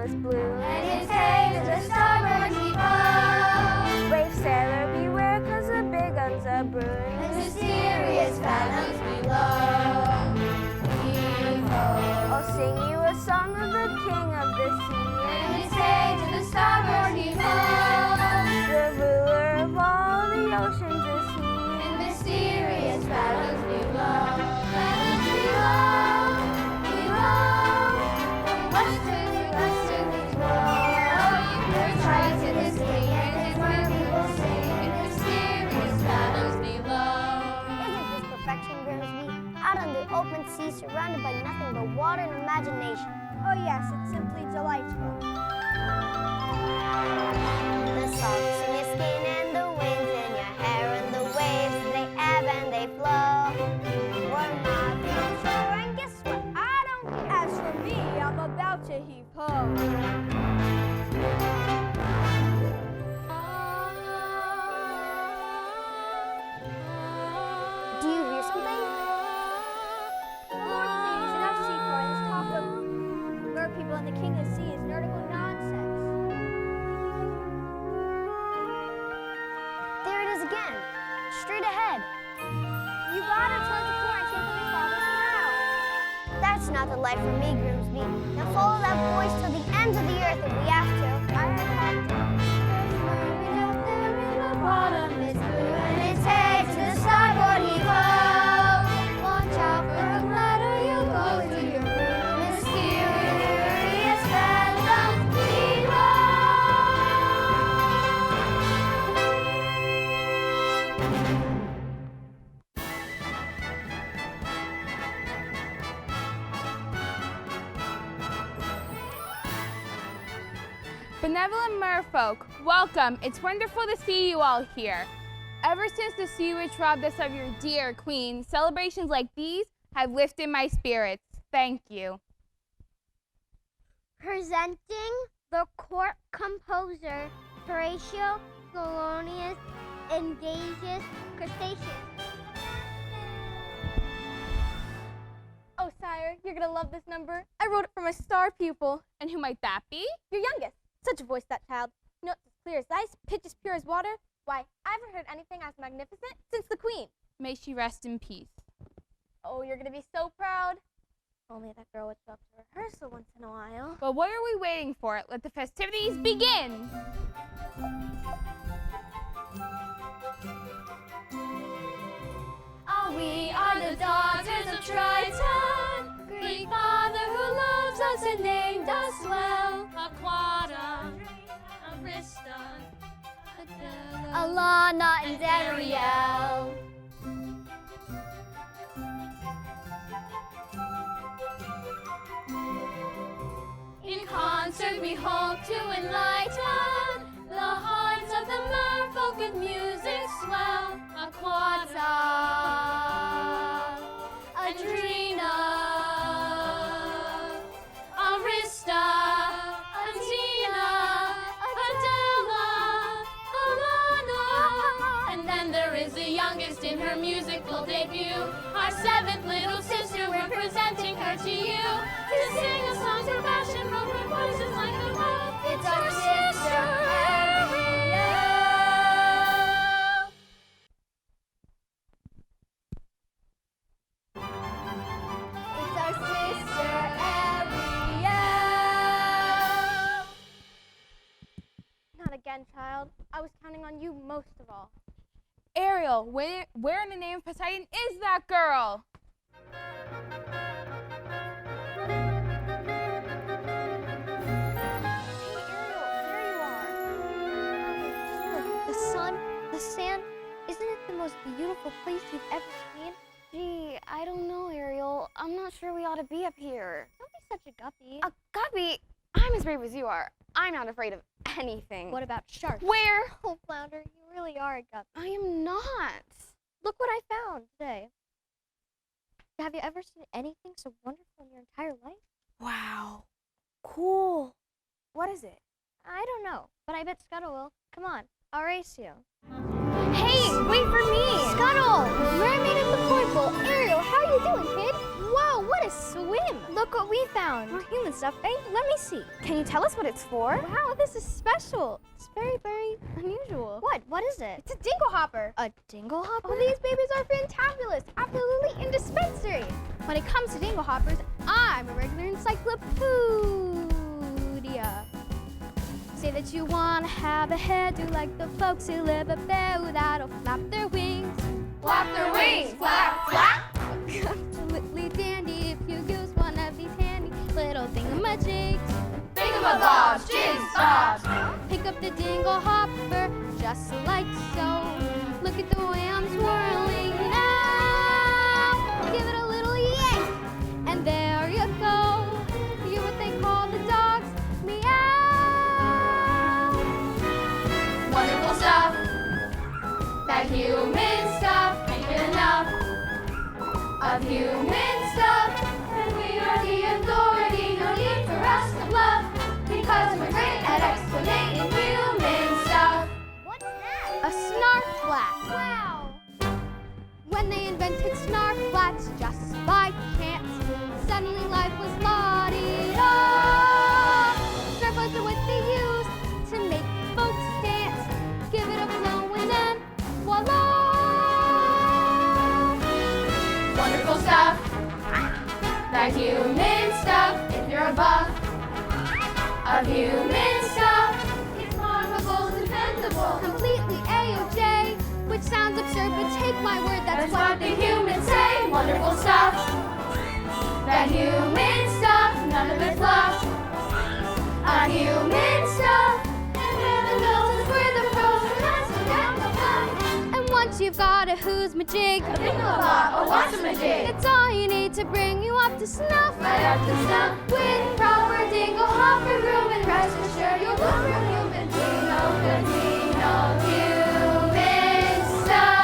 is blue, and his head is a starboard heave-ho. Brave sailor, beware, 'cause the big guns are brewing, And mysterious fathoms below. Heave-ho. I'll sing you a song of the king of the sea, And his head to the starboard heave-ho. the ruler of all the oceans is he. And mysterious fathoms below. Fathoms below. Below. Western we flow. There's right to this king and his word we will sing. And mysterious fathoms below. Isn't this perfection, Grimsby? Out on the open sea, surrounded by nothing but water and imagination. Oh yes, it's simply delightful. The salts in your skin and the winds in your hair and the waves, they ebb and they flow. We're not from shore, and guess what? I don't care. As for me, I'm about to heave ho. Do you hear something? Lord, please, enough seafaring. This talk of mer people and the king of the sea is nautical nonsense. There it is again, straight ahead. You gotta turn to port and take my father's now. That's not the life for me, Grimsby. Now follow that voice till the ends of the earth if we have to. I have to. There's mermaid out there in the bottom is blue, and its head to the starboard heave-ho. Watch out for a ladder, you'll go to your room. Mysterious fathoms below. Benevolent merfolk, welcome. It's wonderful to see you all here. Ever since the sea witch robbed us of your dear queen, celebrations like these have lifted my spirits. Thank you. Presenting the court composer, Horatio Polonius Engages Crustaceus. Oh, sire, you're gonna love this number. I wrote it for my star pupil. And who might that be? Your youngest. Such a voice, that child. Notes as clear as ice, pitch as pure as water. Why, I haven't heard anything as magnificent since the queen. May she rest in peace. Oh, you're gonna be so proud. Only that girl would show up to rehearsal once in a while. Well, what are we waiting for? Let the festivities begin. We are the daughters of Triton, Greek father who loves us and named us well. Aquata, Arista, Adela, Alana and Ariel. In concert we hope to enlighten the hearts of the merfolk with music swell. Aquata, Adrena, Arista, Antina, Adela, Alana. And then there is the youngest in her musical debut, our seventh little sister, representing her to you. To sing a song for passion, wrote her voices like a well. It's our sister, Ariel. It's our sister, Ariel. Not again, child. I was counting on you most of all. Ariel, where in the name of Poseidon is that girl? The sun, the sand, isn't it the most beautiful place you've ever seen? Gee, I don't know, Ariel. I'm not sure we ought to be up here. Don't be such a guppy. A guppy? I'm as brave as you are. I'm not afraid of anything. What about sharks? Where? Oh, Flounder, you really are a guppy. I am not. Look what I found today. Have you ever seen anything so wonderful in your entire life? Wow. Cool. What is it? I don't know, but I bet Scuttle will. Come on, I'll race you. Hey, wait for me! Scuttle! Mermaid of the Port Bowl. Ariel, how are you doing, kid? Whoa, what want to swim. Look what we found. More human stuff, eh? Let me see. Can you tell us what it's for? Wow, this is special. It's very, very unusual. What? What is it? It's a dingle hopper. A dingle hopper? Oh, these babies are fantabulous. Absolutely indispensary. When it comes to dingle hoppers, I'm a regular encyclopedia. Say that you want to have a hairdo like the folks who live up there that'll flap their wings. Flap their wings, flap, flap. Absolutely dandy if you use one of these handy little thingamajigs. Thingamabobs, jigs, bobs. Pick up the dingle hopper just like so. Look at the way I'm swirling now. Give it a little yank, and there you go. You're what they call the dogs meow. Wonderful stuff. That human stuff. Can't get enough of human stuff. And we are the authority. No need for us to bluff. Because we're great at explaining human stuff. What's that? A snarf flat. Wow. When they invented snarf flats just by chance, suddenly life was la-di-da. Snarf flats are what they use to make folks dance. Give it a blow and then voila. Wonderful stuff. That human stuff. If you're a buff of human stuff, it's marvelous, dependable, Completely A-OK, which sounds absurd, but take my word, that's what the humans say. Wonderful stuff. That human stuff. None of it fluff. A human stuff. And heaven knows it's where the pros are not so down the fun. And once you've got a who's my jig, A thingamabob, a what's a jig. it's all you need to bring you up to snuff. Right up to snuff. With proper dingle hopper room, and rest assured you'll look for human. We know good, we know human stuff.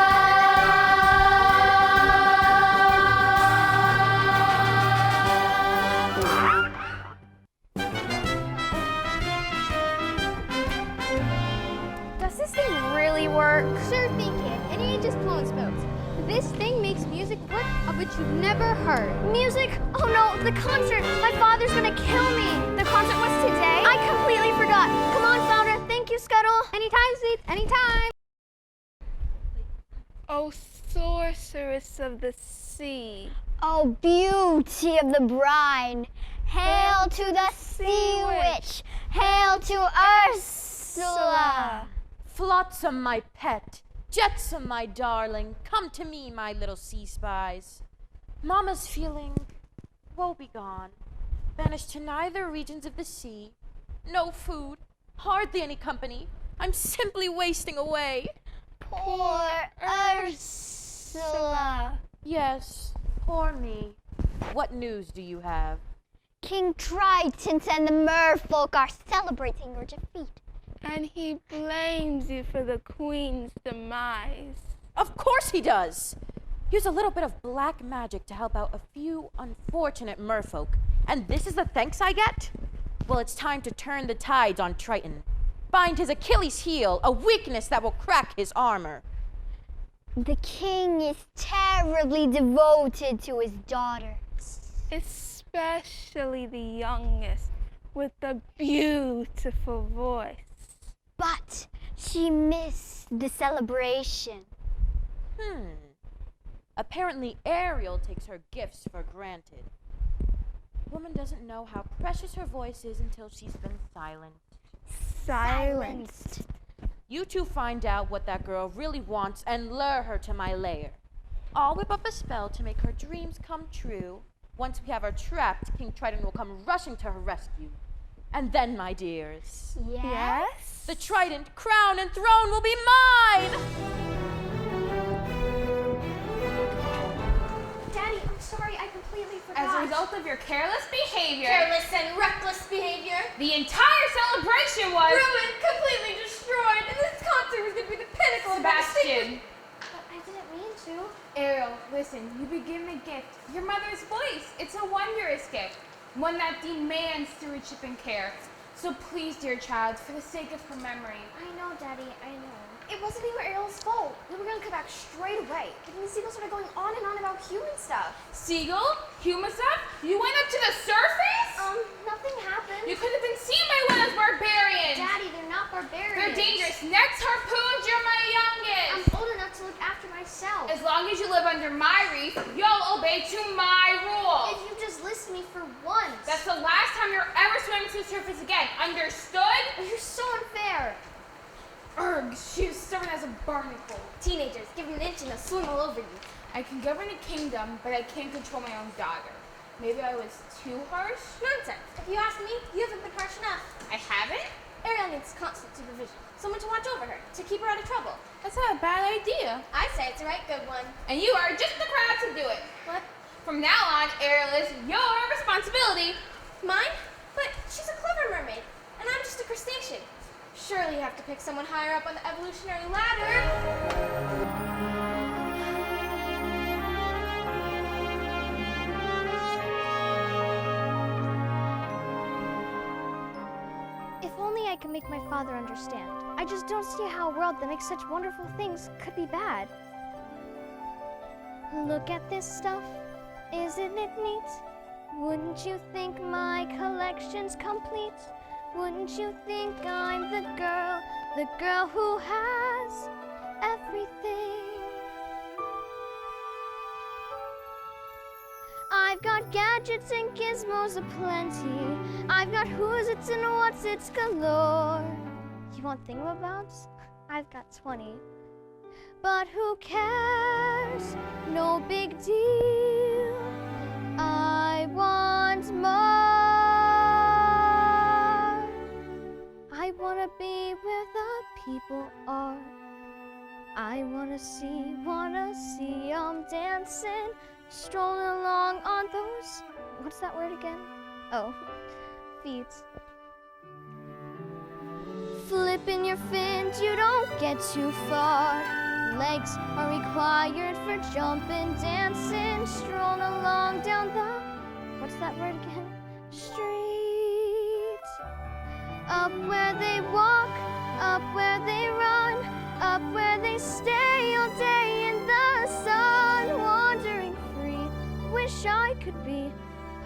Does this thing really work? Sure thing, kid. And you ain't just blowing smokes. This thing makes music work of which you've never heard. Music? Oh no, the concert! My father's gonna kill me! The concert was today? I completely forgot. Come on, Flounder. Thank you, Scuttle. Anytime, Sweet. Anytime. O sorceress of the sea, Oh, beauty of the brine. Hail to the sea witch. Hail to Ursula. Flotsam, my pet. Jetsam, my darling. Come to me, my little sea spies. Mama's feeling woebegone, banished to neither regions of the sea. No food, hardly any company. I'm simply wasting away. Poor Ursula. Yes, poor me. What news do you have? King Triton and the merfolk are celebrating your defeat. and he blames you for the queen's demise. Of course he does. Use a little bit of black magic to help out a few unfortunate merfolk. And this is the thanks I get? Well, it's time to turn the tides on Triton. Bind his Achilles heel, a weakness that will crack his armor. The king is terribly devoted to his daughter. Especially the youngest with the beautiful voice. But she missed the celebration. Apparently Ariel takes her gifts for granted. Woman doesn't know how precious her voice is until she's been silent. Silenced. You two find out what that girl really wants and lure her to my lair. I'll whip up a spell to make her dreams come true. Once we have her trapped, King Triton will come rushing to her rescue. And then, my dears, Yes? the trident, crown, and throne will be mine! Daddy, I'm sorry, I completely forgot. As a result of your careless behavior, Careless and reckless behavior. the entire celebration was Ruined, completely destroyed, and this concert was going to be the pinnacle of Sebastian. But I didn't mean to. Ariel, listen, you've been given a gift. Your mother's voice. It's a wondrous gift. One that demands stewardship and care. So please, dear child, for the sake of her memory, I know, Daddy, I know. It wasn't even Ariel's fault. We were gonna come back straight away. But then the seagull started going on and on about human stuff. Seagull? Human stuff? You went up to the surface? Nothing happened. You could have been seen by one of those barbarians. Daddy, they're not barbarians. They're dangerous. Next harpoons, you're my youngest. I'm old enough to look after myself. As long as you live under my reef, you'll obey to my rules. If you just listen to me for once. That's the last time you're ever swimming to the surface again. Understood? You're so unfair. Urgh, she's stubborn as a barnacle. Teenagers, give them an inch and they'll swim all over you. I can govern a kingdom, but I can't control my own daughter. Maybe I was too harsh? Nonsense. If you ask me, you haven't been harsh enough. I haven't? Ariel needs constant supervision. Someone to watch over her, to keep her out of trouble. That's not a bad idea. I say it's a right good one. And you are just the crowd to do it. What? From now on, Ariel is your responsibility. Mine? But she's a clever mermaid, and I'm just a crustacean. Surely you have to pick someone higher up on the evolutionary ladder. If only I could make my father understand. I just don't see how a world that makes such wonderful things could be bad. Look at this stuff. Isn't it neat? Wouldn't you think my collection's complete? Wouldn't you think I'm the girl who has everything? I've got gadgets and gizmos aplenty. I've got who's it's and what's it's galore. You want thingamabobs? I've got 20. But who cares? No big deal. I want more. I wanna be where the people are. I wanna see 'em dancing, strolling along on those, what's that word again? Oh, feet. Flipping your fins, you don't get too far. Legs are required for jumping, dancing, strolling along down the, what's that word again? Street. Up where they walk, up where they run, up where they stay all day in the sun, wandering free. Wish I could be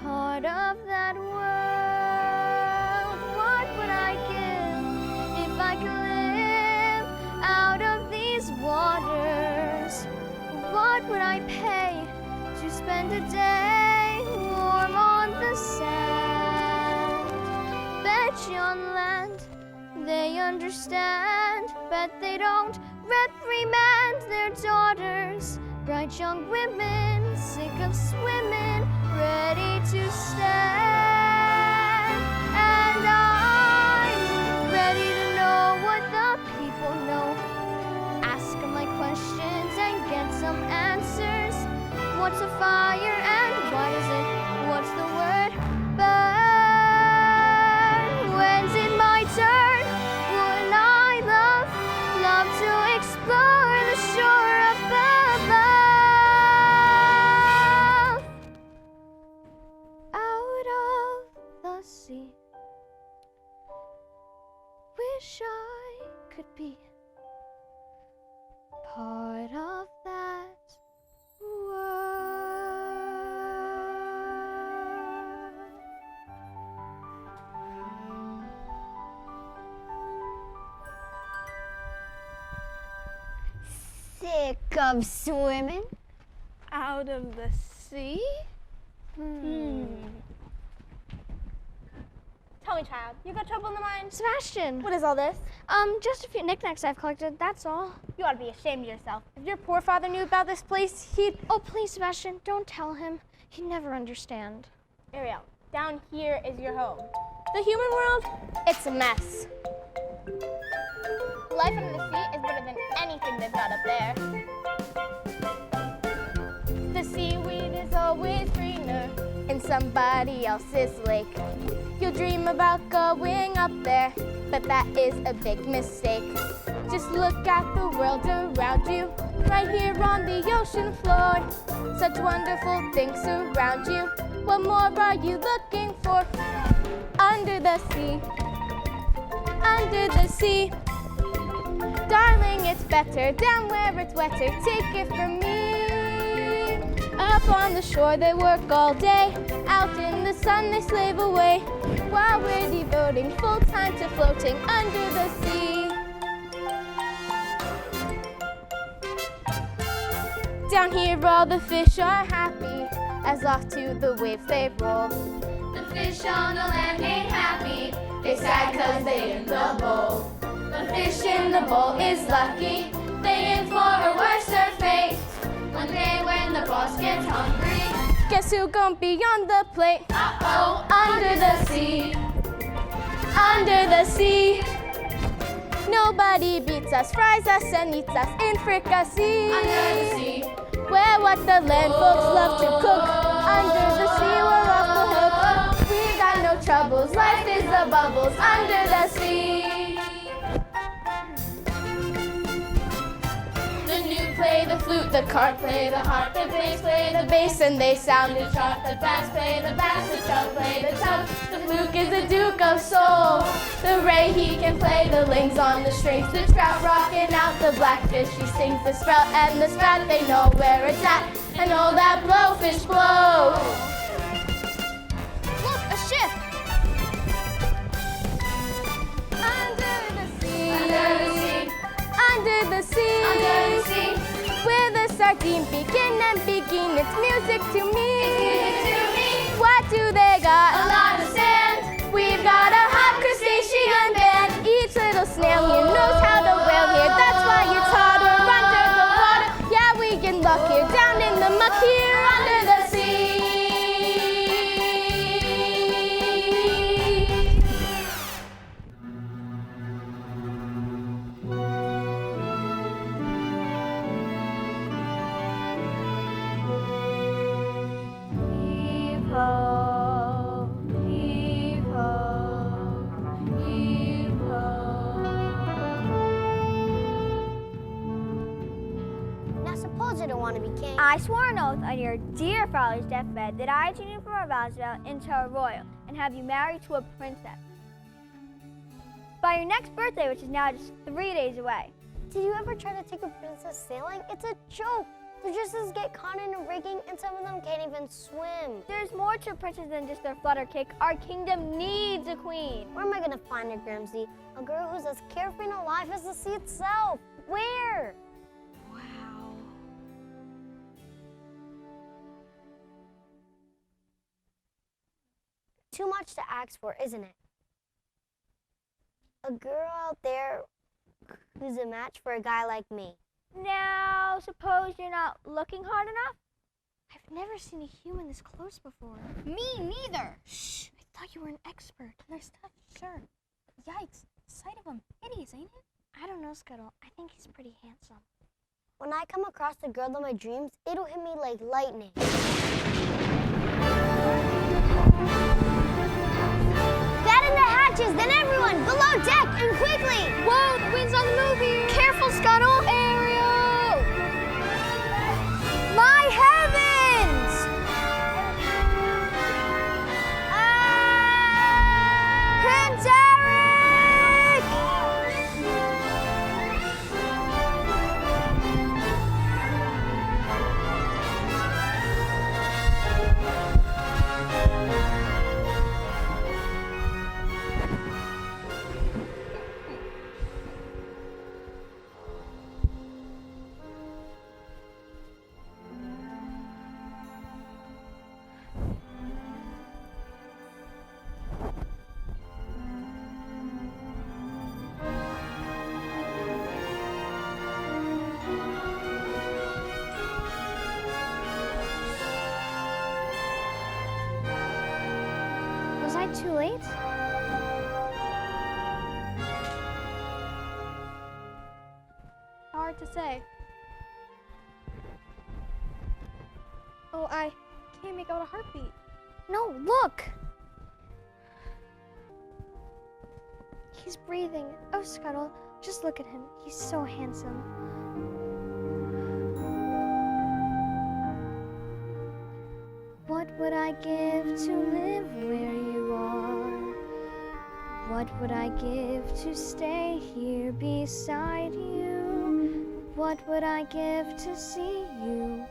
part of that world. What would I give if I could live out of these waters? What would I pay to spend a day warm on the sand? Bet you on land they understand, but they don't reprimand their daughters. Bright young women, sick of swimming, ready to stand. And I'm ready to know what the people know. Ask 'em my questions and get some answers. What's a fire and why does it, what's the word? Burn. When's it my turn? Wouldn't I love to explore the shore above? Out of the sea. Wish I could be part of that world. Sick of swimming? Out of the sea? Tell me, child, you got trouble in the mind? Sebastian! What is all this? Just a few knickknacks I've collected, that's all. You ought to be ashamed of yourself. If your poor father knew about this place, he'd... Oh, please, Sebastian, don't tell him. He'd never understand. Ariel, down here is your home. The human world, it's a mess. Life under the sea is better than anything they've got up there. The seaweed is always greener in somebody else's lake. You'll dream about going up there, but that is a big mistake. Just look at the world around you, right here on the ocean floor. Such wonderful things surround you. What more are you looking for? Under the sea, under the sea. Darling, it's better down where it's wetter. Take it from me. Up on the shore they work all day. Out in the sun they slave away. While we're devoting full time to floating under the sea. Down here all the fish are happy as off to the waves they roll. The fish on the land ain't happy. They sad 'cause they in the bowl. The fish in the bowl is lucky. They in for a worse fate. One day when the boss gets hungry, Guess who gon' be on the plate? uh-oh, under the sea. Under the sea. Nobody beats us, fries us, and eats us in fricassee. Under the sea. Where what the land folks love to cook. Under the sea, we're off the hook. We got no troubles, life is the bubbles under the sea. The nude play the flute, the cart play the harp, the bass play the bass, and they sound the chart. The bass play the bass, the chub play the chub. The fluke is the duke of soul. The ray he can play the lings on the strings. The trout rocking out the blackfish, he sings the sprout and the sprout. They know where it's at, and all that blowfish blow. Look, a ship. Under the sea. Under the sea. Under the sea. Under the sea. Where the sardine begin and begin, it's music to me. To me. What do they got? A lot of sand. We've got a hot crustacean band. Each little snail here knows how to whale here. That's why it's harder under the water. Yeah, we get luck here, down in the muck here under the sea. Heave ho, heave ho, heave ho. Now suppose you don't want to be king. I swore an oath on your dear father's deathbed that I change you from a vow into a royal and have you married to a princess. By your next birthday, which is now just 3 days away. Did you ever try to take a princess sailing? It's a joke. The dresses get caught in a rigging and some of them can't even swim. There's more to a princess than just their flutter kick. Our kingdom needs a queen. Where am I gonna find her, Grimsy? A girl who's as carefree and alive as the sea itself. Where? Wow. Too much to ask for, isn't it? A girl out there who's a match for a guy like me. Now, suppose you're not looking hard enough? I've never seen a human this close before. Me neither. Shh, I thought you were an expert. Their stuff, sure. Yikes, sight of him, hideous, ain't it? I don't know, Scuttle. I think he's pretty handsome. When I come across the girl of my dreams, it'll hit me like lightning. Batten the hatches, then everyone, below deck, and quickly! Whoa, the wind's on the move here. Careful, Scuttle. Ariel. My heavens! Prince Eric! Was I too late? Hard to say. Oh, I can't make out a heartbeat. No, look! He's breathing. Oh, Scuttle, just look at him. He's so handsome. What would I give to live where you are? What What would I give to stay here beside you? What would I give to see you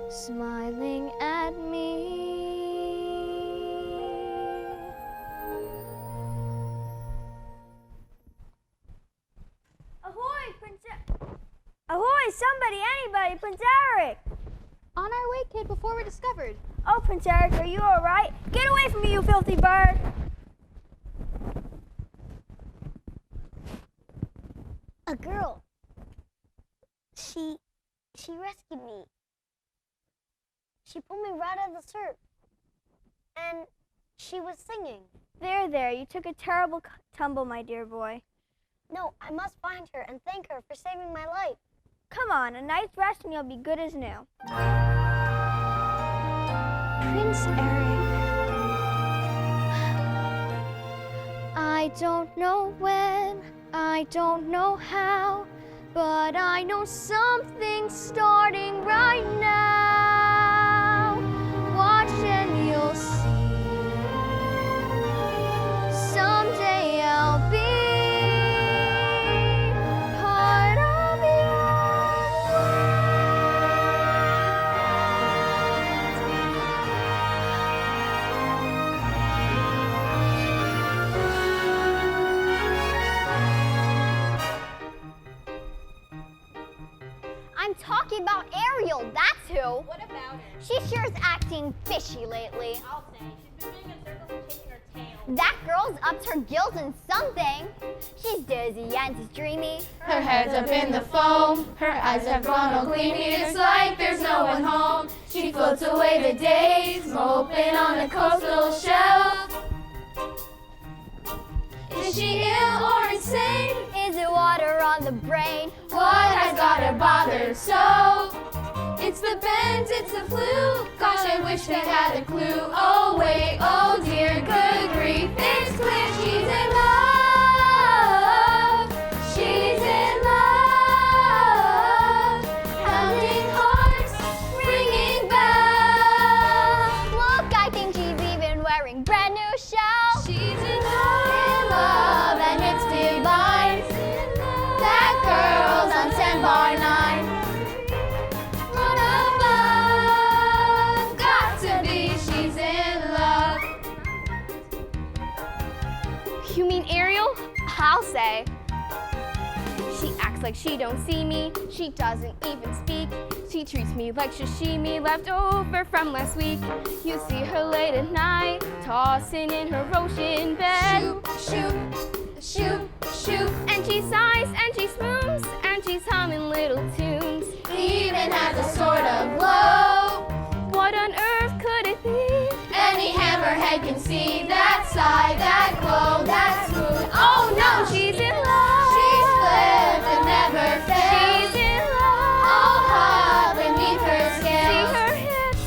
smiling at me? Ahoy, Prince Ahoy, somebody, anybody, Prince Eric! On our way, kid, before we're discovered. Oh, Prince Eric, are you all right? Get away from me, you filthy bird! A girl. She rescued me. She pulled me right out of the surf. And she was singing. There, you took a terrible tumble, my dear boy. No, I must find her and thank her for saving my life. Come on, a night's rest and you'll be good as new. Prince Eric. I don't know when, I don't know how, but I know something's starting right now. Watch and you'll see. Someday I'll be part of your I'm talking about Ariel, that's who. What about her? She sure is acting fishy lately. I'll say, she's been spinning in circles and chasing her tail. That girl's up to her gills in something. She's dizzy and she's dreamy. Her head's up in the foam, her eyes have gone all gleamy. It's like there's no one home. She floats away the days, moping on the coastal shelf. Is she ill or insane? Is it water on the brain? What has got her bothered so? It's the bends, it's the flu. Gosh, I wish they had a clue. Oh wait, oh dear, good grief. It's clear she's in love. She's in love. Pounding hearts, ringing bells. Look, I think she's even wearing brand new shells. She's in love, and it's divine. That girl's on 10 bar 9. One of us got to be, she's in love. You mean Ariel? I'll say. She acts like she don't see me. She doesn't even speak. She treats me like sashimi left over from last week. You see her late at night, tossing in her ocean bed. Shoot, shoot, shoot. And she sighs and she swoons and she's humming little tunes. Even has a sort of glow. What on earth could it be? Any hammerhead can see that sigh, that glow, that swoon. Oh no, She's in love. she's flipped and never fails. She's in love. All hot beneath her See scales. her hips,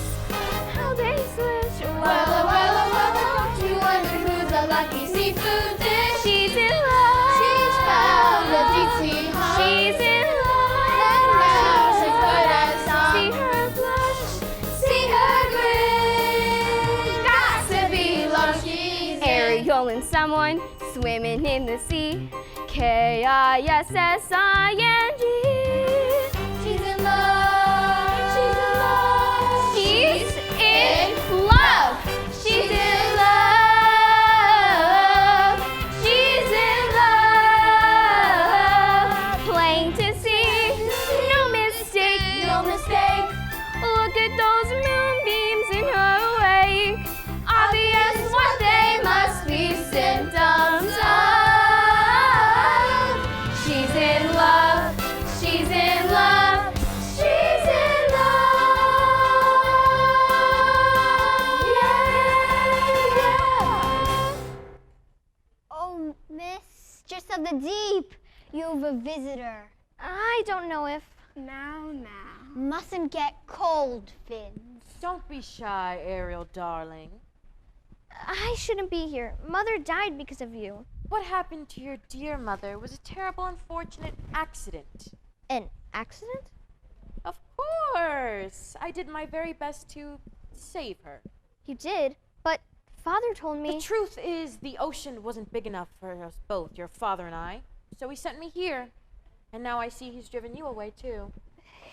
how they switch. Well, you wonder who's the lucky seafood dish. She's in love. She's found a deep sea home. She's in love. And now she's good as song. See her blush. See her grin. Got to be love, she's in. Ariel and someone swimming in the sea. Kissing. She's in love. She's in love. She's in love. She's in love. She's in love. Plain to see, no mistake. No mistake. Look at those moonbeams in her wake. Obvious what they must be symptoms of. She's in love. She's in love. She's in love. Yeah. Oh, Mistress of the Deep, you've a visitor. I don't know if. Now. Mustn't get cold, Fins. Don't be shy, Ariel, darling. I shouldn't be here. Mother died because of you. What happened to your dear mother was a terrible, unfortunate accident. An accident? Of course. I did my very best to save her. You did, but Father told me. The truth is, the ocean wasn't big enough for us both, your father and I. So he sent me here. And now I see he's driven you away, too.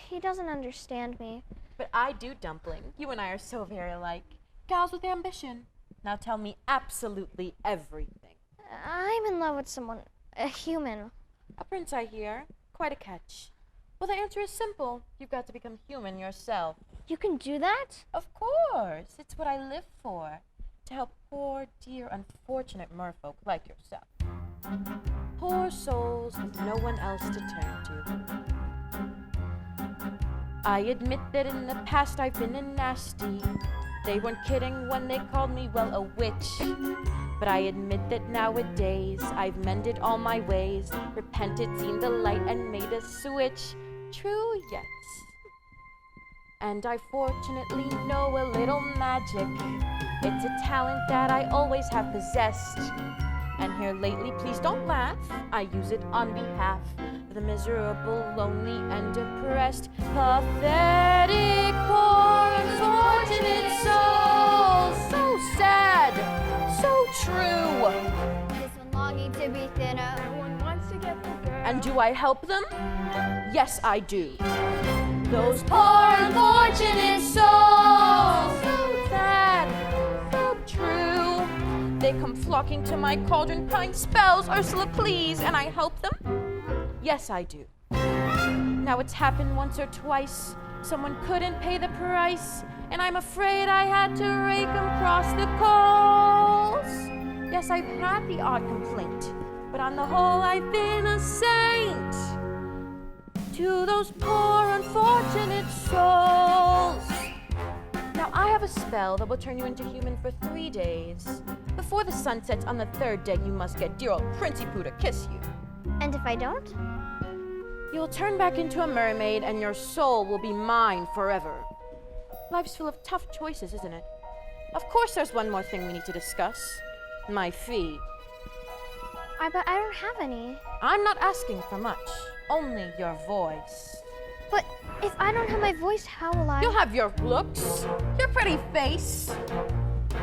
He doesn't understand me. But I do, Dumpling. You and I are so very alike. Gals with ambition. Now tell me absolutely everything. I'm in love with someone, a human. A prince, I hear. Quite a catch. Well, the answer is simple. You've got to become human yourself. You can do that? Of course. It's what I live for. To help poor, dear, unfortunate merfolk like yourself. Poor souls with no one else to turn to. I admit that in the past I've been a nasty. They weren't kidding when they called me, well, a witch. But I admit that nowadays I've mended all my ways, repented, seen the light, and made a switch. True, yes. And I fortunately know a little magic. It's a talent that I always have possessed. And here lately, please don't laugh, I use it on behalf of the miserable, lonely, and depressed, pathetic, poor, unfortunate souls. So sad, so true. This one longing to be thinner. No one wants to get the girl. And do I help them? Yes, I do. Those poor unfortunate souls. So sad, so true. They come flocking to my cauldron, crying spells, Ursula, please, and I help them? Yes, I do. Now it's happened once or twice. Someone couldn't pay the price, and I'm afraid I had to rake 'em across the coals. Yes, I've had the odd complaint, but on the whole I've been a saint to those poor unfortunate souls. Now I have a spell that will turn you into human for 3 days. Before the sun sets on the 3rd day, you must get dear old Princey Pooh to kiss you. And if I don't? You'll turn back into a mermaid and your soul will be mine forever. Life's full of tough choices, isn't it? Of course there's one more thing we need to discuss. My fee. But I don't have any. I'm not asking for much. Only your voice. But if I don't have my voice, how will I? You'll have your looks, your pretty face.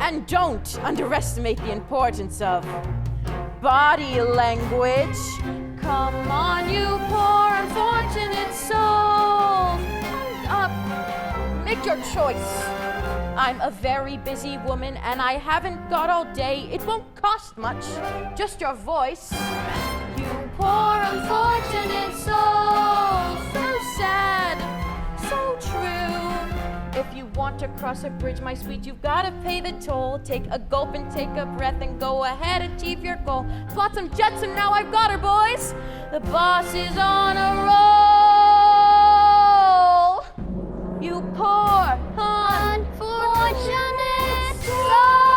And don't underestimate the importance of body language. Come on, you poor unfortunate souls. Stand up. Make your choice. I'm a very busy woman and I haven't got all day. It won't cost much, just your voice. You poor unfortunate souls. So sad, so true. If you want to cross a bridge, my sweet, you've got to pay the toll. Take a gulp and take a breath and go ahead, achieve your goal. Flotsam Jetsam, now I've got her, boys. The boss is on a roll. You poor unfortunate souls.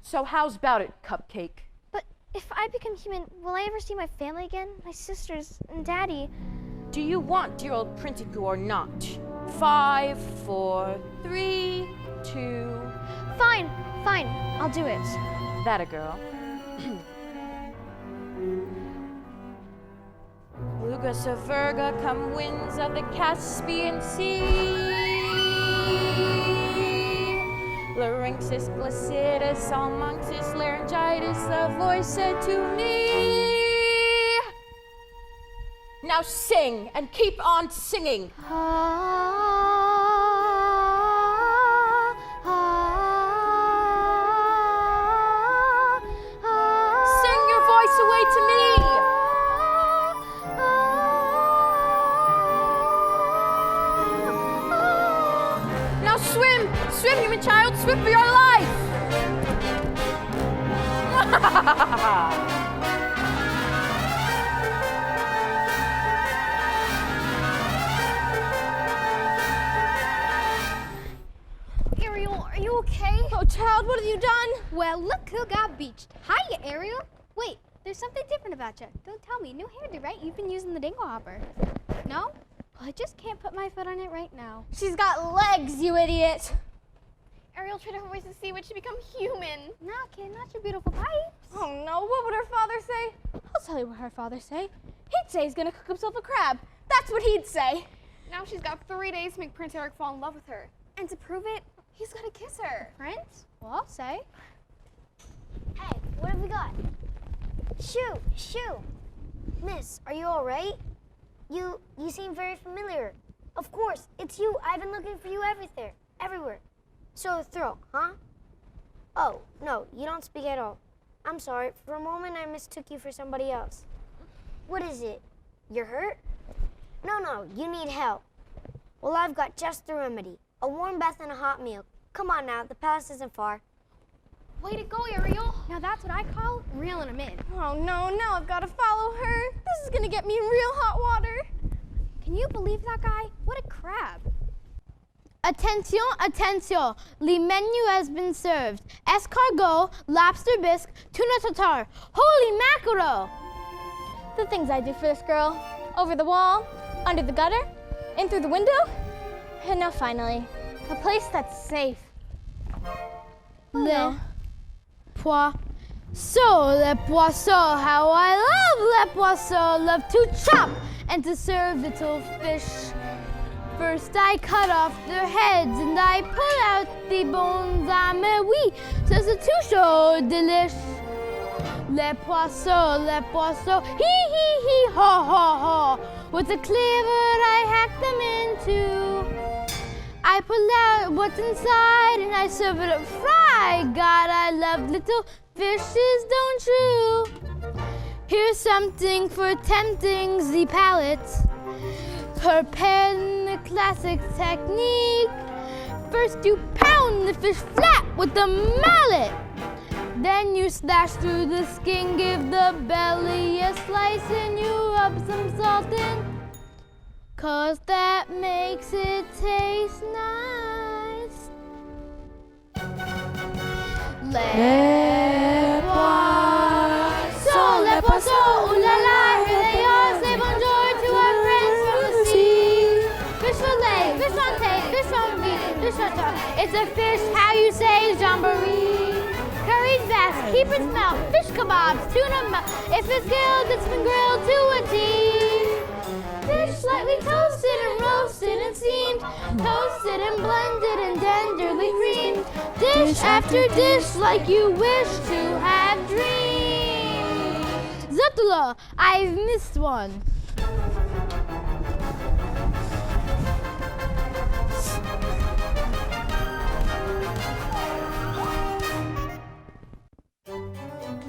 So how's about it, Cupcake? But if I become human, will I ever see my family again? My sisters and Daddy? Do you want dear old Princey Pooh or not? 5, 4, 3, 2. Fine, I'll do it. That a girl. Lugus of Virga, come winds of the Caspian Sea. Larynxis, glacitus, almonxis, laryngitis, the voice said to me. Now sing and keep on singing. Sing your voice away to me. Now swim, human child, swim for your life. Ariel, are you okay? Oh, child, what have you done? Well, look who got beached. Hiya, Ariel. Wait, there's something different about you. Don't tell me. New hairdo, right? You've been using the dingo hopper. No? Well, I just can't put my foot on it right now. She's got legs, you idiot. Ariel tried her voice to see would she become human. No, kid, not your beautiful pipes. Oh no, what would her father say? I'll tell you what her father say. He'd say he's gonna cook himself a crab. That's what he'd say. Now she's got 3 days to make Prince Eric fall in love with her. And to prove it, he's gotta kiss her. Prince? Well, I'll say. Hey, what have we got? Shoo! Miss, are you all right? You seem very familiar. Of course, it's you. I've been looking for you everywhere. So throat, huh? Oh, no, you don't speak at all. I'm sorry. For a moment, I mistook you for somebody else. What is it? You're hurt? No, you need help. Well, I've got just the remedy. A warm bath and a hot meal. Come on now, the palace isn't far. Way to go, Ariel. Now that's what I call reeling him in. Oh no, now I've got to follow her. This is gonna get me in real hot water. Can you believe that guy? What a crab. Attention, attention. The menu has been served. Escargot, lobster bisque, tuna tartare. Holy mackerel! The things I do for this girl. Over the wall, under the gutter, in through the window. And now finally, a place that's safe. Le poisson, le poisson. How I love le poisson. Love to chop and to serve little fish. First I cut off their heads and I pull out the bones. Ah mais oui, ça c'est tout chaud, delish. Le poisson, hee, ha, ha, ha. With a cleaver I hack them into. I pull out what's inside and I serve it up fried. God, I love little fishes, don't you? Here's something for tempting the palate. Prepare the classic technique. First you pound the fish flat with the mallet. Then you slash through the skin, give the belly a slice, and you rub some salt in. 'Cause that makes it taste nice. Le poisson, ooh la la, here they are, say bonjour to our friends from the sea. Fish fillet, fish saute, fish on beef, fish tartare. It's a fish, how you say, jamboree. Curried bass, keep it smell, fish kebabs, tuna melt. If it's grilled, it's been grilled to a T. Fish slightly toasted and roasted and steamed, toasted and blended and tenderly creamed. Dish after dish like you wish to have dreamed. Zutula, I've missed one.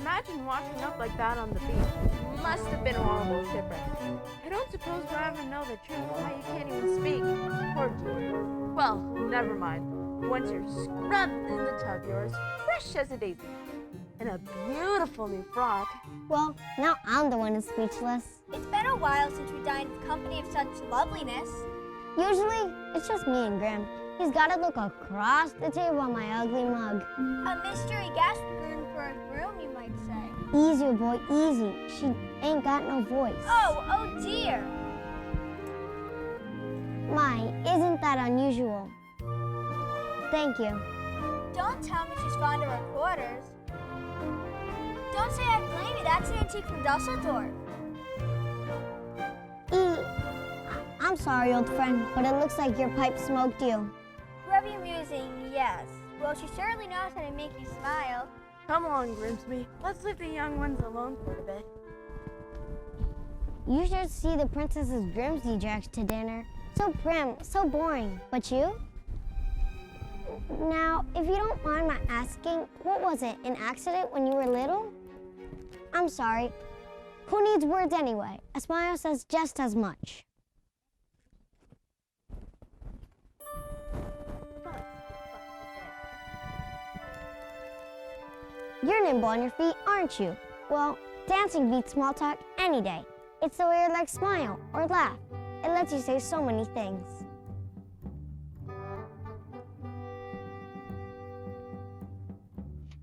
Imagine washing up like that on the beach. Must have been a horrible shipwreck. I don't suppose you ever know the truth why you can't even speak. Poor dear. Well, never mind. Once you're scrubbed in the tub, you're as fresh as a daisy. And a beautiful new frock. Well, now I'm the one who's speechless. It's been a while since we dined in the company of such loveliness. Usually, it's just me and Grim. He's got to look across the table at my ugly mug. A mystery guest room for a groom, you might say. Easy, boy, easy. She ain't got no voice. Oh dear. My, isn't that unusual? Thank you. Don't tell me she's fond of her quarters. Don't say I blame you. That's an antique from Dusseldorf. I'm sorry, old friend, but it looks like your pipe smoked you. Grubby musing, yes. Well, she certainly knows how to make you smile. Come along, Grimsby. Let's leave the young ones alone for a bit. You should see the Princess's Grimsby dragged to dinner. So prim, so boring. But you? Now, if you don't mind my asking, what was it, an accident when you were little? I'm sorry. Who needs words anyway? A smile says just as much. You're nimble on your feet, aren't you? Well, dancing beats small talk any day. It's the way you like smile or laugh. It lets you say so many things.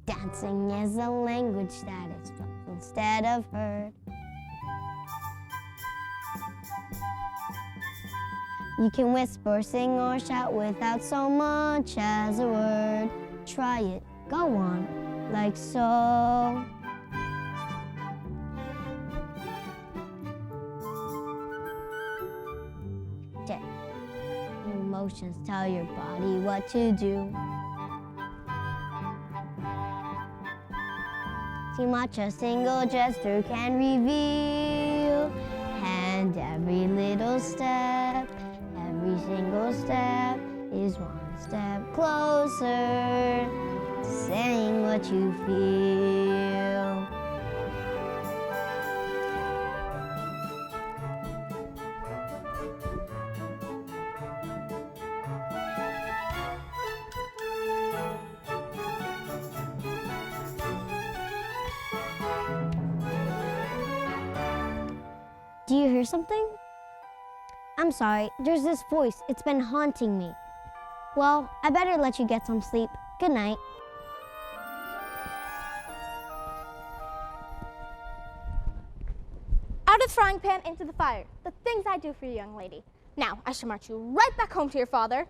Dancing is a language that is felt instead of heard. You can whisper, sing, or shout without so much as a word. Try it, go on, like so. act it. Emotions tell your body what to do. Too much a single gesture can reveal. And every little step, every single step is one step closer to saying what you feel. Do you hear something? I'm sorry, there's this voice. It's been haunting me. Well, I better let you get some sleep. Good night. Out of the frying pan into the fire. The things I do for you, young lady. Now, I shall march you right back home to your father,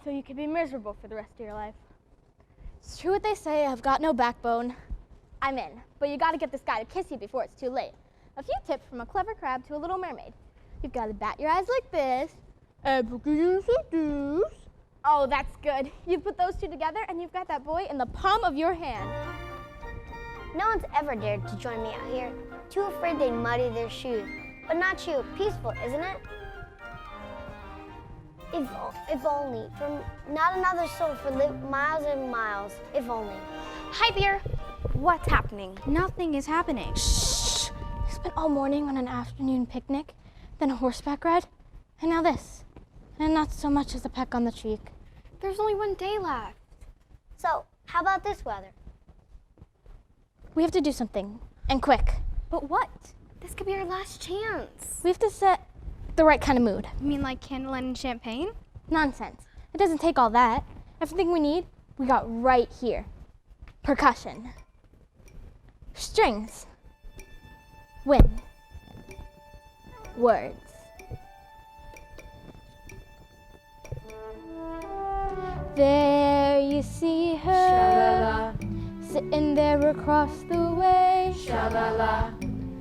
so you can be miserable for the rest of your life. It's true what they say, I've got no backbone. I'm in, but you gotta get this guy to kiss you before it's too late. A few tips from a clever crab to a little mermaid. You've gotta bat your eyes like this. Oh, that's good. You put those two together and you've got that boy in the palm of your hand. No one's ever dared to join me out here. Too afraid they'd muddy their shoes. But not you. Peaceful, isn't it? If only. From not another soul for miles and miles. If only. Hi, Beer. What's happening? Nothing is happening. Shh. We spent all morning on an afternoon picnic, then a horseback ride, and now this. And not so much as a peck on the cheek. There's only one day left. So, how about this weather? We have to do something, and quick. But what? This could be our last chance. We have to set the right kind of mood. You mean like candlelight and champagne? Nonsense. It doesn't take all that. Everything we need, we got right here. Percussion. Strings. Wind. Words. There you see her, Sha-la-la, sitting there across the way. sha-la-la,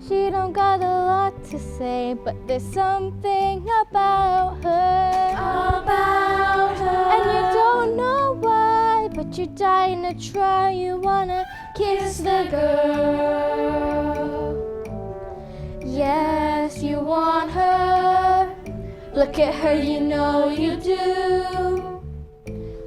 She don't got a lot to say, but there's something about her. about her. And you don't know why, but you're dying to try. You wanna kiss the girl. Yes, you want her. Look at her, you know you do.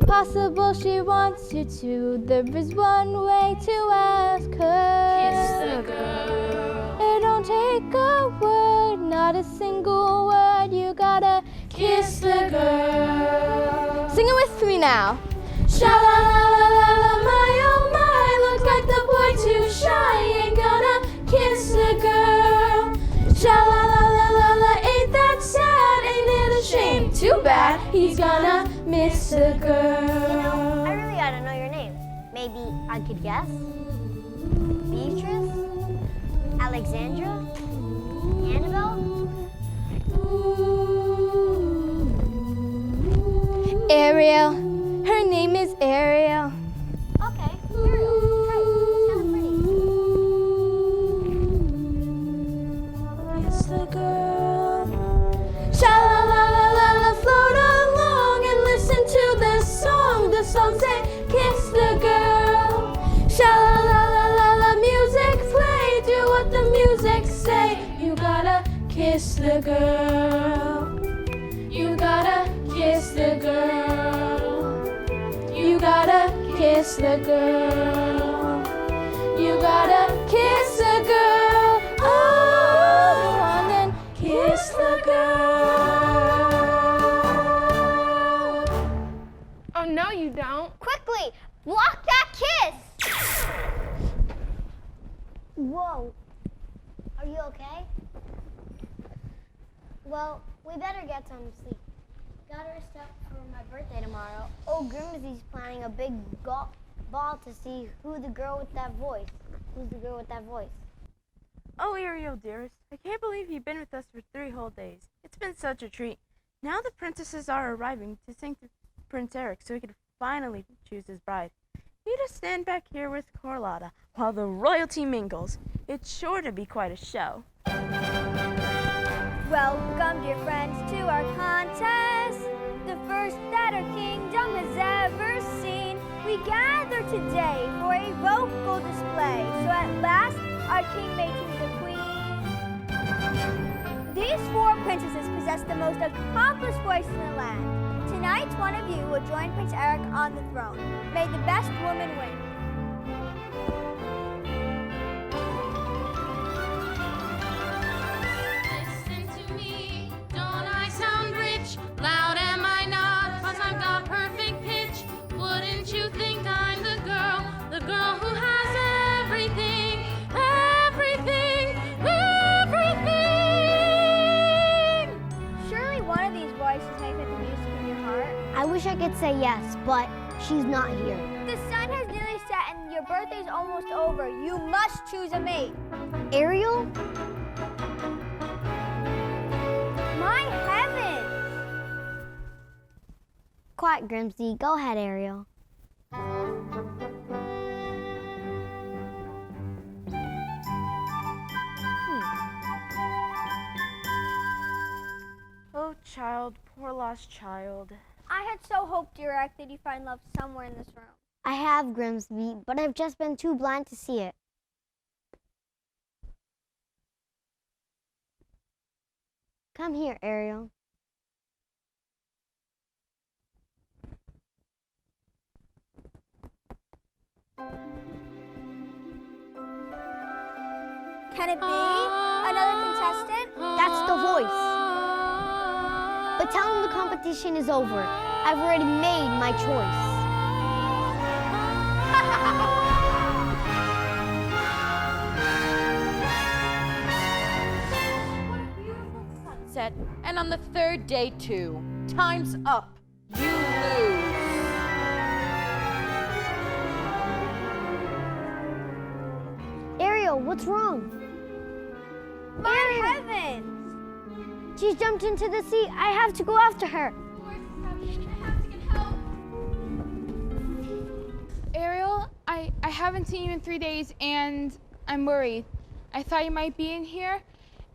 Possible she wants you to. There is one way to ask her. Kiss the girl. It don't take a word, not a single word. You gotta kiss the girl. Sing it with me now. Sha la la la la la, my oh my. Looks like the boy too shy. Ain't gonna kiss the girl. Sha la la la la la, ain't that sad? Ain't it a shame? Too bad he's gonna miss the girl. I really ought to know your name. Maybe I could guess? Beatrice? Alexandra? Annabelle? Ariel. Her name is Ariel. Okay, Ariel. Hey, it's kind of pretty. Kiss the girl. Sha la la la la la, float along and listen to the song. The song say, kiss the girl. Sha la la la la la, music play. Do what the music say. You gotta kiss the girl. You gotta kiss the girl. You gotta kiss the girl. You gotta kiss the girl. Oh, on and kiss the girl. Oh, no, you don't. Quickly, block that kiss! Whoa. Are you okay? Well, we better get some sleep. Got her stuff for my birthday tomorrow. Oh, Grimsby's planning a big ball to see who's the girl with that voice. Oh, Ariel, dearest, I can't believe you've been with us for 3 whole days. It's been such a treat. Now the princesses are arriving to sing to Prince Eric so he can finally choose his bride. You just stand back here with Carlotta while the royalty mingles. It's sure to be quite a show. Welcome, dear friends, to princess, the first that our kingdom has ever seen. We gather today for a vocal display, so at last our king may choose the queen. These 4 princesses possess the most accomplished voice in the land. Tonight, one of you will join Prince Eric on the throne. May the best woman win. Listen to me, don't I sound rich? Loud am I not, 'cause I've got perfect pitch. Wouldn't you think I'm the girl who has everything, everything, everything? Surely one of these voices may fit the music in your heart. I wish I could say yes, but she's not here. The sun has nearly set and your birthday's almost over. You must choose a mate. Ariel? My heavens! Quiet, Grimsby. Go ahead, Ariel. Oh, child, poor lost child. I had so hoped, dear Eric, that you'd find love somewhere in this room. I have, Grimsby, but I've just been too blind to see it. Come here, Ariel. Can it be another contestant? That's the voice. But tell him the competition is over. I've already made my choice. Sunset, and on the 3rd day too. Time's up. You lose. Ariel, what's wrong? My heavens! She's jumped into the sea. I have to go after her. Ariel, I haven't seen you in 3 days and I'm worried. I thought you might be in here.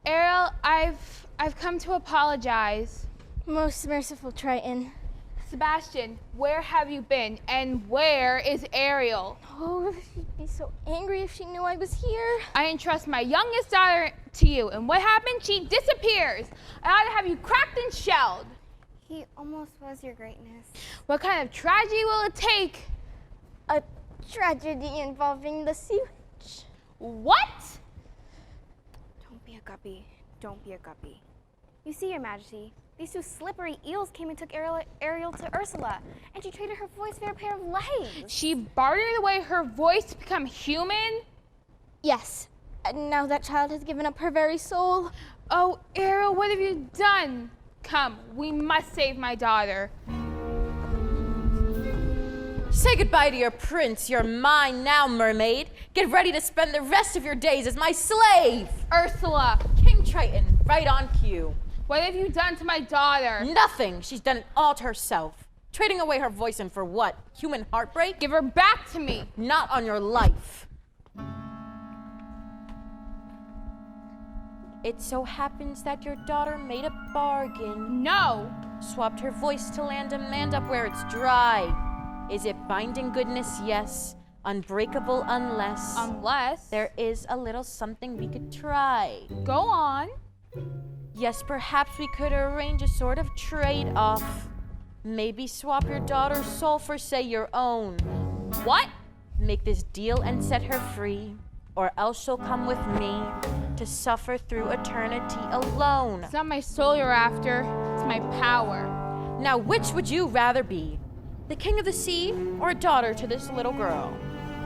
Ariel, I've come to apologize. Most merciful Triton. Sebastian, where have you been and where is Ariel? Oh, she'd be so angry if she knew I was here. I entrust my youngest daughter to you, and what happened? She disappears. I ought to have you cracked and shelled. He almost was, your greatness. What kind of tragedy will it take? A tragedy involving the sea witch. What? Don't be a guppy. Don't be a guppy. You see, Your Majesty, these 2 slippery eels came and took Ariel to Ursula, and she traded her voice for a pair of legs. She bartered away her voice to become human? Yes, and now that child has given up her very soul. Oh, Ariel, what have you done? Come, we must save my daughter. Say goodbye to your prince. You're mine now, mermaid. Get ready to spend the rest of your days as my slave. Ursula, King Triton, right on cue. what have you done to my daughter? Nothing. She's done it all to herself. Trading away her voice and for what? Human heartbreak? Give her back to me. Not on your life. It so happens that your daughter made a bargain. No. Swapped her voice to land a man up where it's dry. Is it binding goodness? Yes. Unbreakable unless there is a little something we could try. Go on. Yes, perhaps we could arrange a sort of trade-off. Maybe swap your daughter's soul for, say, your own. What? Make this deal and set her free, or else she'll come with me to suffer through eternity alone. It's not my soul you're after, it's my power. Now, which would you rather be? The king of the sea, or a daughter to this little girl?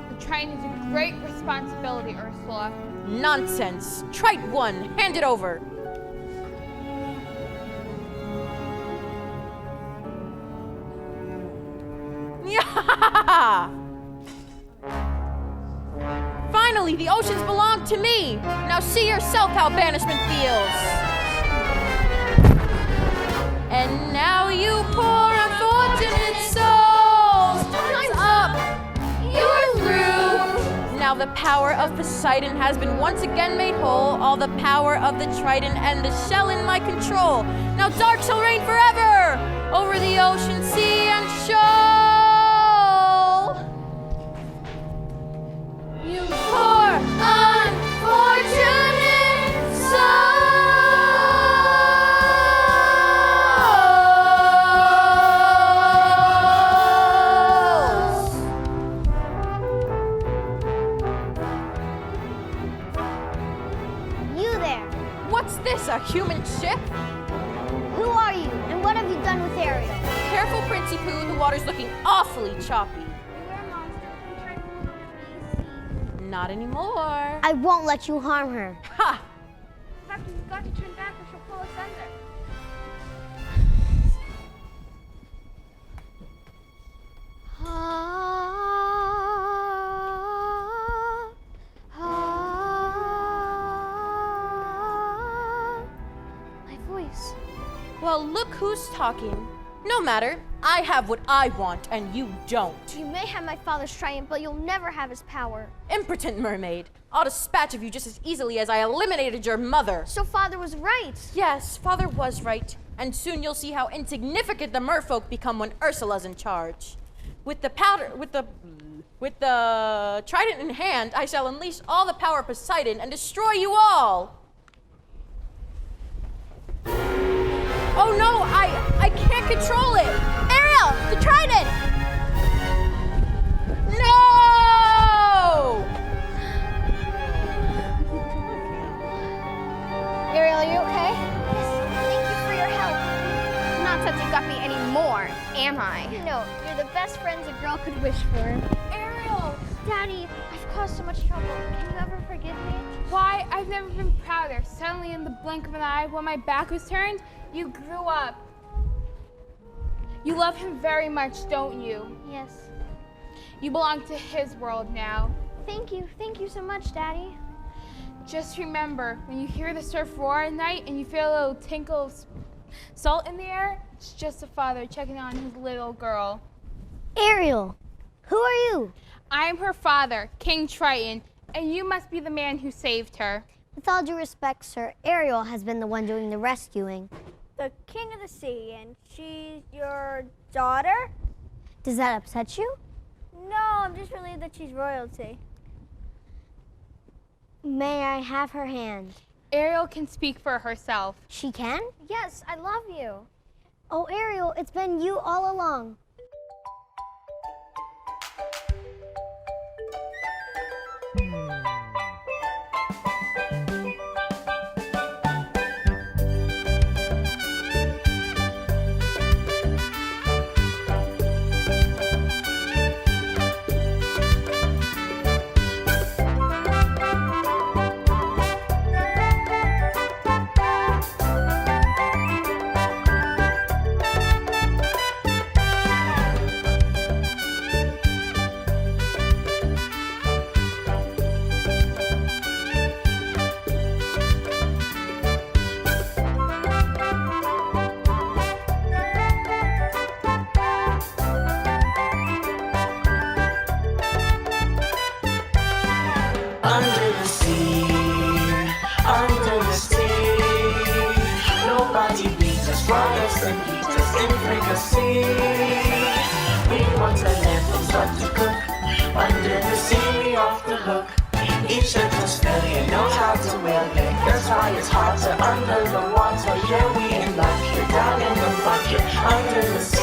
The Triton is a great responsibility, Ursula. Nonsense. Trite one. Hand it over. Yeah! Finally, the oceans belong to me. Now see yourself how banishment feels. And now you poor unfortunate souls, time's up. You're through. Now the power of Poseidon has been once again made whole. All the power of the Triton and the shell in my control. Now dark shall reign forever. over the ocean, sea, and shoal. You poor, unfortunate souls. You there! What's this, a human ship? Who are you, and what have you done with Ariel? Careful, Princey Pooh, the water's looking awfully choppy. Beware, monster. Who tried to pull over me? Not anymore. I won't let you harm her. Ha! Captain, you've got to turn back or she'll pull us under. My voice. Well, look who's talking. No matter. I have what I want, and you don't. You may have my father's triumph, but you'll never have his power. Impotent mermaid. I'll dispatch of you just as easily as I eliminated your mother. So father was right. Yes, father was right. And soon you'll see how insignificant the merfolk become when Ursula's in charge. With the trident in hand, I shall unleash all the power of Poseidon and destroy you all. Oh no, I can't control it. Ariel, the trident! No! Ariel, are you okay? Yes, thank you for your help. I'm not such a guppy anymore, am I? No, you're the best friends a girl could wish for. Ariel! Daddy, I've caused so much trouble. Can you ever forgive me? Why, I've never been prouder. Suddenly, in the blink of an eye, when my back was turned, you grew up. You love him very much, don't you? Yes. You belong to his world now. Thank you so much, Daddy. Just remember, when you hear the surf roar at night and you feel a little tinkle of salt in the air, it's just a father checking on his little girl. Ariel, who are you? I am her father, King Triton, and you must be the man who saved her. With all due respect, sir, Ariel has been the one doing the rescuing. The king of the sea, and she's your daughter? Does that upset you? No, I'm just relieved that she's royalty. May I have her hand? Ariel can speak for herself. She can? Yes, I love you. Oh, Ariel, it's been you all along. Each little failure knows how to wield it. That's why it's hard to under the water. Yeah, we in luck. You're down in the bucket under the sea.